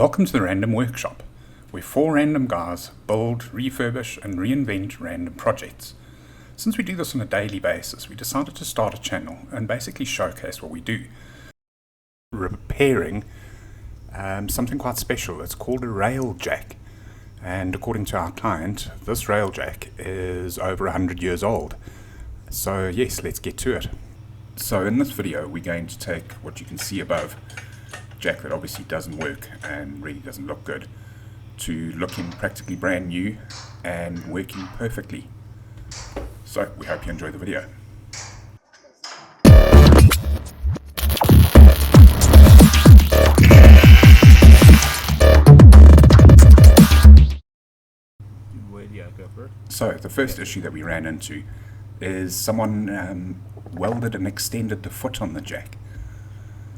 Welcome to the Random Workshop, where 4 random guys build, refurbish and reinvent random projects. Since we do this on a daily basis, we decided to start a channel and basically showcase what we do. Repairing something quite special. It's called a rail jack, and according to our client, this rail jack is over 100 years old. So yes, let's get to it. So in this video we're going to take what you can see above, jack that obviously doesn't work and really doesn't look good, to looking practically brand new and working perfectly. So we hope you enjoy the video. So the first issue that we ran into is someone welded and extended the foot on the jack.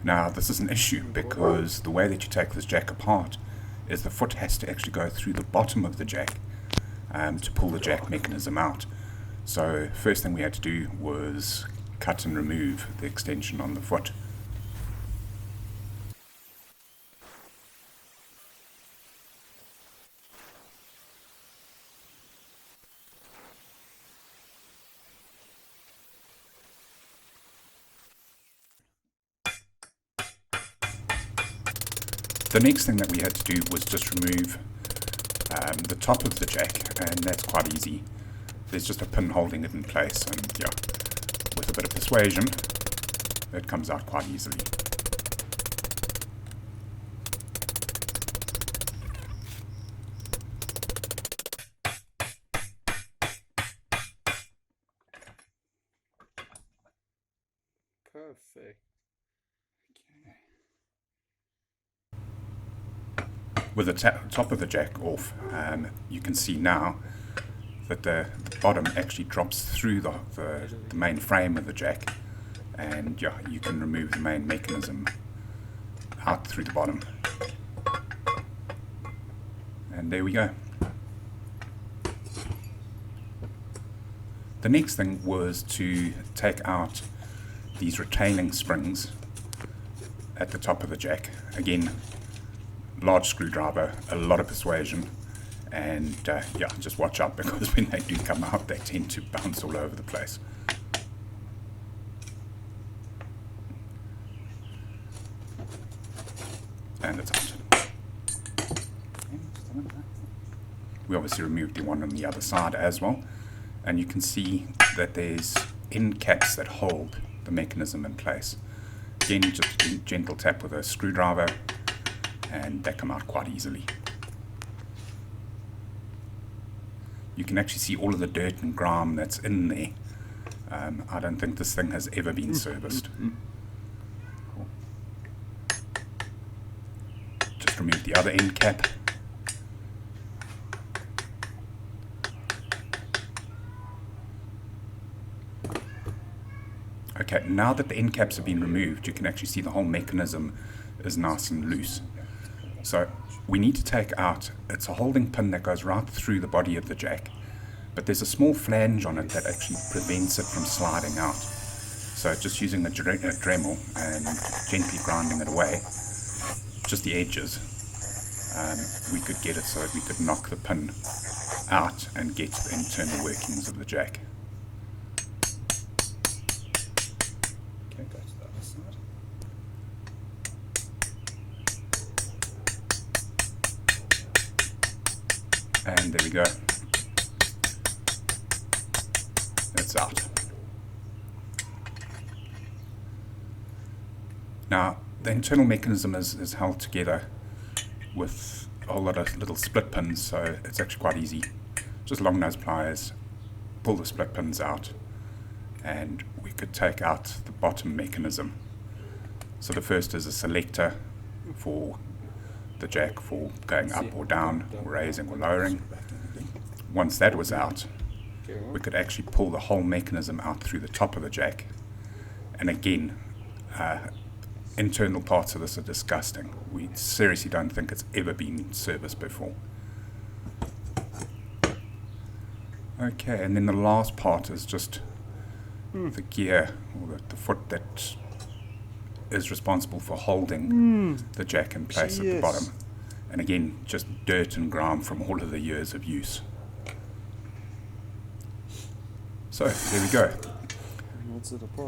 Now this is an issue because the way that you take this jack apart is the foot has to actually go through the bottom of the jack to pull the jack mechanism out. So first thing we had to do was cut and remove the extension on the foot. The next thing that we had to do was just remove the top of the jack, and that's quite easy. There's just a pin holding it in place, and yeah, with a bit of persuasion, it comes out quite easily. Perfect. With the top of the jack off, you can see now that the bottom actually drops through the main frame of the jack, and yeah, you can remove the main mechanism out through the bottom. And there we go. The next thing was to take out these retaining springs at the top of the jack. Again, large screwdriver, a lot of persuasion, and yeah, just watch out because when they do come out they tend to bounce all over the place. And it's out. We obviously removed the one on the other side as well, and you can see that there's end caps that hold the mechanism in place. Again, just a gentle tap with a screwdriver and they come out quite easily. You can actually see all of the dirt and grime that's in there. I don't think this thing has ever been serviced. Cool. Just remove the other end cap. Okay, now that the end caps have been removed, you can actually see the whole mechanism is nice and loose. So we need to take out, it's a holding pin that goes right through the body of the jack, but there's a small flange on it that actually prevents it from sliding out. So just using a Dremel and gently grinding it away, just the edges, we could get it so that we could knock the pin out and get the internal workings of the jack. Okay, go to the other side. And there we go. It's out. Now, the internal mechanism is held together with a whole lot of little split pins, so it's actually quite easy. Just long nose pliers, pull the split pins out, and we could take out the bottom mechanism. So the first is a selector for the jack for going up or down, or raising or lowering. Once that was out, we could actually pull the whole mechanism out through the top of the jack. And again, internal parts of this are disgusting. We seriously don't think it's ever been serviced before. Okay, and then the last part is just the gear, or the foot that is responsible for holding the jack in place at the bottom. And again, just dirt and grime from all of the years of use. So there we go.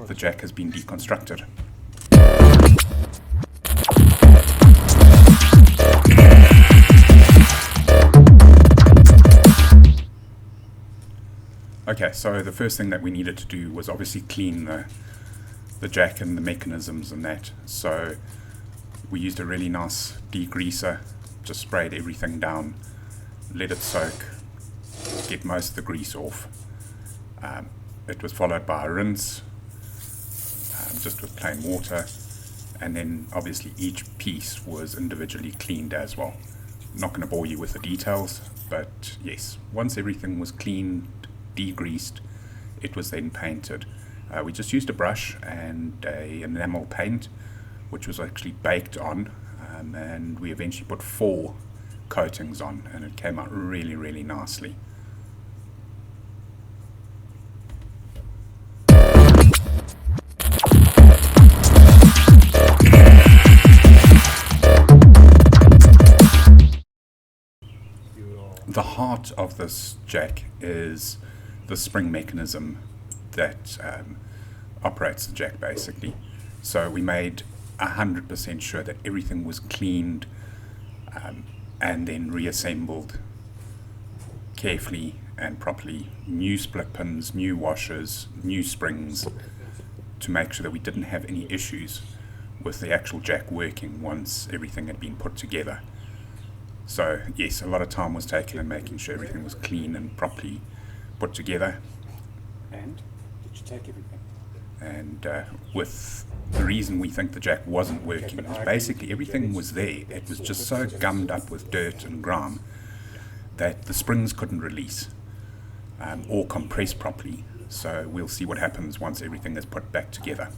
The jack has been deconstructed. Okay, so the first thing that we needed to do was obviously clean the jack and the mechanisms and that. So we used a really nice degreaser, just sprayed everything down, let it soak, get most of the grease off. It was followed by a rinse, just with plain water, and then obviously each piece was individually cleaned as well. I'm not going to bore you with the details, but yes, once everything was cleaned, degreased, it was then painted. We just used a brush and a enamel paint, which was actually baked on, and we eventually put 4 coatings on, and it came out really, really nicely. The heart of this jack is the spring mechanism that operates the jack basically. So we made 100% sure that everything was cleaned and then reassembled carefully and properly. New split pins, new washers, new springs, to make sure that we didn't have any issues with the actual jack working once everything had been put together. So yes, a lot of time was taken in making sure everything was clean and properly put together. And did you take everything? And with the reason we think the jack wasn't working is basically everything was there. It was just so gummed up with dirt and grime that the springs couldn't release or compress properly. So we'll see what happens once everything is put back together.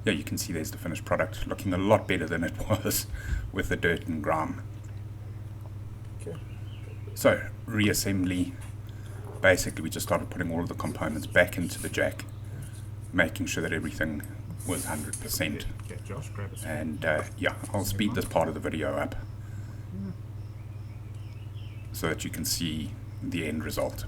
Yeah, you can see there's the finished product, looking a lot better than it was with the dirt and grime. Okay. So, reassembly. Basically, we just started putting all of the components back into the jack, making sure that everything was 100%. Okay, Josh, grab it. And yeah, I'll speed this part of the video up so that you can see the end result.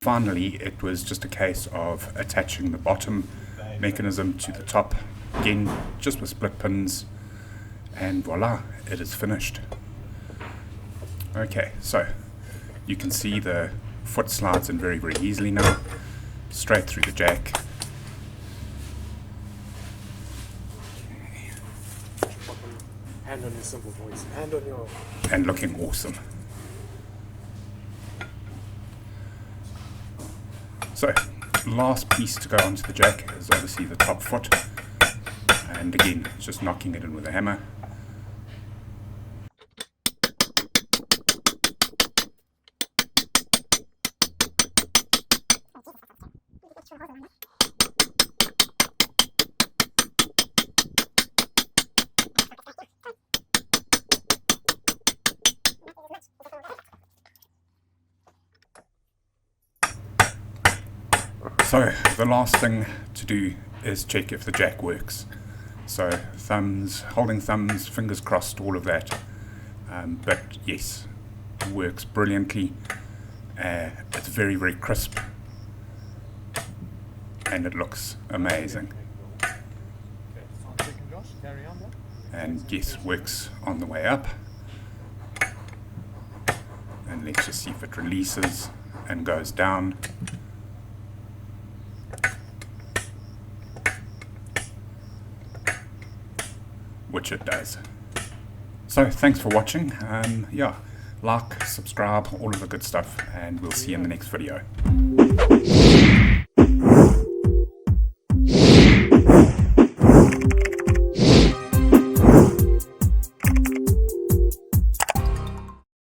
Finally, it was just a case of attaching the bottom mechanism to the top, again just with split pins, and voila, it is finished. Okay, so you can see the foot slides in very easily now, straight through the jack. Hand on your simple voice. Hand on your... And looking awesome. So, last piece to go onto the jack is obviously the top foot, and again, just knocking it in with a hammer. So the last thing to do is check if the jack works. So thumbs, holding thumbs, fingers crossed, all of that. But yes, it works brilliantly. It's very crisp, and it looks amazing. And yes, works on the way up. And let's just see if it releases and goes down. Which it does. So thanks for watching. Yeah, like, subscribe, all of the good stuff, and we'll see you in the next video.